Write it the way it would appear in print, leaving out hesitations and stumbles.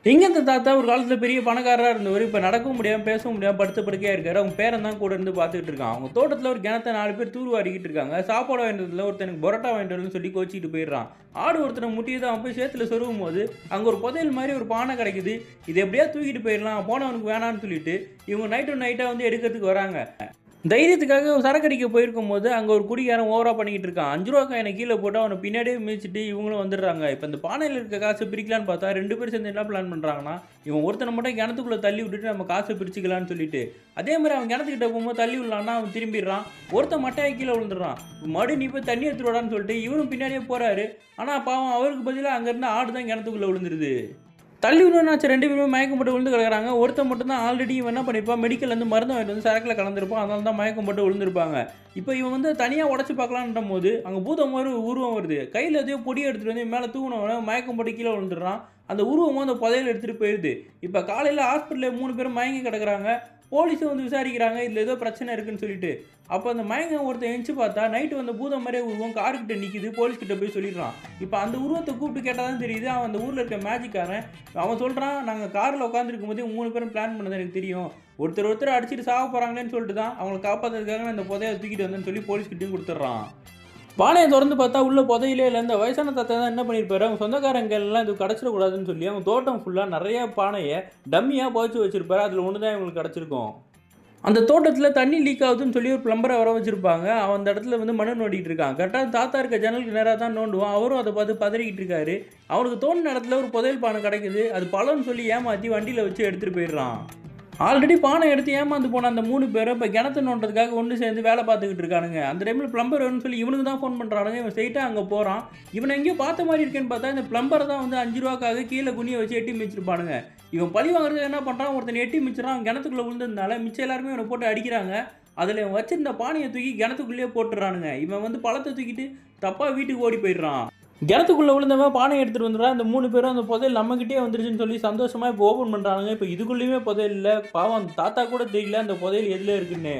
எங்க இந்த தாத்தா ஒரு காலத்துல பெரிய பணக்காரரா இருந்தவரு, இப்ப நடக்கவும் முடியாம, பேசவும் முடியாம படுத்த படுக்கையா இருக்காரு. அவங்க பேரன் தான் கூட இருந்து பார்த்துக்கிட்டு இருக்கான். அவங்க தோட்டத்துல ஒரு கிணத்த 4 பேர் தூர்வாரிக்கிட்டு இருக்காங்க. சாப்பாடு வாங்கிட்டு வரதுல ஒருத்தனுக்கு பரோட்டா வாங்கிட்டு வரலன்னு சொல்லி கோச்சிக்கிட்டு போயிடுறான். ஆடு ஒருத்தன முட்டியது அவன் போய் சேத்துல சொருகும்போது, அங்க ஒரு புதையல் மாரி ஒரு பானை கிடைக்குது. இத எப்படியாவது தூக்கிட்டு போயிரலாம். போனவனுக்கு வேணான்னு சொல்லிட்டு, இவங்க நைட்டா வந்து எடுக்கிறதுக்கு வராங்க. தைரியத்துக்காக சரக்கு அடிக்க போயிருக்கும்போது, அங்க ஒரு குடிகாரன் ஓவரா பண்ணிக்கிட்டு இருக்கான். ரூ. 5 காயின கீழ போட்டு அவன பின்னாடியே மிதிச்சுட்டு இவங்களும் வந்துடுறாங்க. இப்ப இந்த பானையில இருக்க காச பிரிக்கலான்னு பார்த்தா 2 பேரும் சேர்ந்து என்ன பிளான் பண்றாங்கன்னா, இவன் ஒருத்தன மட்டும் கிணத்துக்குள்ள தள்ளி விட்டுட்டு நம்ம காச பிரிச்சுக்கலான்னு சொல்லிட்டு. அதே மாரி அவன் கிணத்துக்கிட்ட போகும்போது தள்ளி விடலான்னா அவன் திரும்பிடுறான். ஒருத்தன் மட்டையா கீழ விழுந்துடுறான். மறுபடியும் நீ போய் தண்ணி எடுத்துட்டு வாடான்னு சொல்லிட்டு இவரும் பின்னாடியே போறாரு. ஆனா பாவம் அவருக்கு பதிலா அங்க இருந்த ஆடு தான் கிணத்துக்குள்ள விழுந்துருது. தள்ளி விடணும்னாச்சு 2 பேருமே மயக்கம் போட்டு விழுந்து கிடக்குறாங்க. ஒருத்தன் மட்டும் தான் ஆல்ரெடி இவன் என்ன பண்ணியிருப்பான், மெடிக்கல்லேருந்து மருந்து வாங்கிட்டு வந்து சரக்குல கலந்திருப்பான். அதனால தான் மயக்கம் போட்டு விழுந்திருப்பாங்க. இப்போ இவன் வந்து தனியா உடைச்சு பார்க்கலான்றபோது, அங்க பூதம் மாரி ஒரு உருவம் வருது. கையில எதையோ பொடிய எடுத்துட்டு வந்து மேல தூவுனவன மயக்கம் போட்டு கீழ விழுந்துடுறான். அந்த உருவமும் அந்த புதையல எடுத்துட்டு போயிருது. இப்ப காலையில ஹாஸ்பிட்டல்ல 3 பேரும் மயங்கி கிடக்குறாங்க. போலீஸும் வந்து விசாரிக்கிறாங்க. இதுல ஏதோ பிரச்சனை இருக்குன்னு சொல்லிட்டு. அப்ப அந்த மயக்கம் ஒருத்தன் எந்திச்சு பார்த்தா, நைட்டு வந்த பூதம் மாரியே உருவம் கார்கிட்ட நிக்குது. போலீஸ் கிட்ட போய் சொல்லிடுறான். இப்ப அந்த உருவத்த கூப்பிட்டு கேட்டா தான் தெரியுது, அவன் அந்த ஊர்ல இருக்க மேஜிக்காரன். அவன் சொல்றான், "நாங்க கார்ல உட்கார்ந்திருக்கும்போதே 3 பேரும் பிளான் பண்ணது எனக்கு தெரியும். ஒருத்தர் அடிச்சுட்டு சாக போறாங்களேன்னு சொல்லிட்டு தான் அவங்கள காப்பாத்துறதுக்காக நான் இந்த புதையல தூக்கிட்டு வந்தேன்னு" சொல்லி போலீஸ் கிட்டயும் குடுத்துடுறான். பானைய தொறந்து பார்த்தா உள்ள புதையலே இல்ல. இந்த வயசான தாத்தா தான் என்ன பண்ணியிருப்பாரு, அவங்க சொந்தக்காரங்க எல்லாம் இது கிடைச்சிடக்கூடாதுன்னு சொல்லி, அவங்க தோட்டம் ஃபுல்லா நெறைய பானைய டம்மியா புதைச்சு வச்சிருப்பாரு. அதுல ஒண்ணு தான் இவங்களுக்கு கிடைச்சிருக்கும். அந்த தோட்டத்தில தண்ணி லீக் ஆகுதுன்னு சொல்லி ஒரு பிளம்பர வர வச்சிருப்பாங்க. அவன் அந்த இடத்துல வந்து மண்ணு நோண்டிட்டு இருக்கான். கரெக்ட்டா தாத்தா இருக்க ஜன்னலுக்கு நேரா தான் நோண்டுவான். அவரும் அத பார்த்து பதறிக்கிட்டு இருக்காரு. அவனுக்கு தோணுன இடத்துல ஒரு புதையல் பானை கிடைக்குது. அது பழம்னு சொல்லி ஏமாத்தி வண்டியில வச்சு எடுத்துட்டு போயிடுறான். ஆல்ரெடி பானை எடுத்து ஏமாந்து போன அந்த 3 பேரும் இப்ப கிணத்த நோண்டுறதுக்காக ஒண்ணு சேர்ந்து வேலை பார்த்துக்கிட்டு இருக்கானுங்க. அந்த டைம்ல பிளம்பர் வேணும்னு சொல்லி இவனுக்கு தான் ஃபோன் பண்றானுங்க. இவன் ஸ்ட்ரெயிட்டா அங்க போறான். இவன எங்கேயோ பார்த்த மாரி இருக்கேன்னு பார்த்தா, இந்த பிளம்பர தான் வந்து ரூ. 5க்காக கீழ குனிய வச்சு எட்டி மிதிச்சிருப்பானுங்க. இவன் பழி வாங்குறதுக்கு என்ன பண்றான், ஒருத்தன எட்டி மிதிச்சுறான். அவன் கிணத்துக்குள்ள விழுந்ததுனால மிச்சம் எல்லாருமே இவன போட்டு அடிக்கிறாங்க. அதுல இவன் வச்சிருந்த பானைய தூக்கி கிணத்துக்குள்ளேயே போட்டுறானுங்க. இவன் வந்து பழத்த தூக்கிட்டு தப்பா வீட்டுக்கு ஓடி போயிடுறான். கிணத்துக்குள்ள விழுந்தவன் பானைய எடுத்துட்டு வந்துடுறான். இந்த 3 பேரும் அந்த புதையல் நம்மகிட்டயே வந்துருச்சுன்னு சொல்லி சந்தோஷமா இப்போ ஓப்பன் பண்றானுங்க. இப்ப இதுக்குள்ளயுமே புதையல் இல்ல. பாவம் அந்த தாத்தா கூட தெரியல அந்த புதையல் எதுல இருக்குன்னு.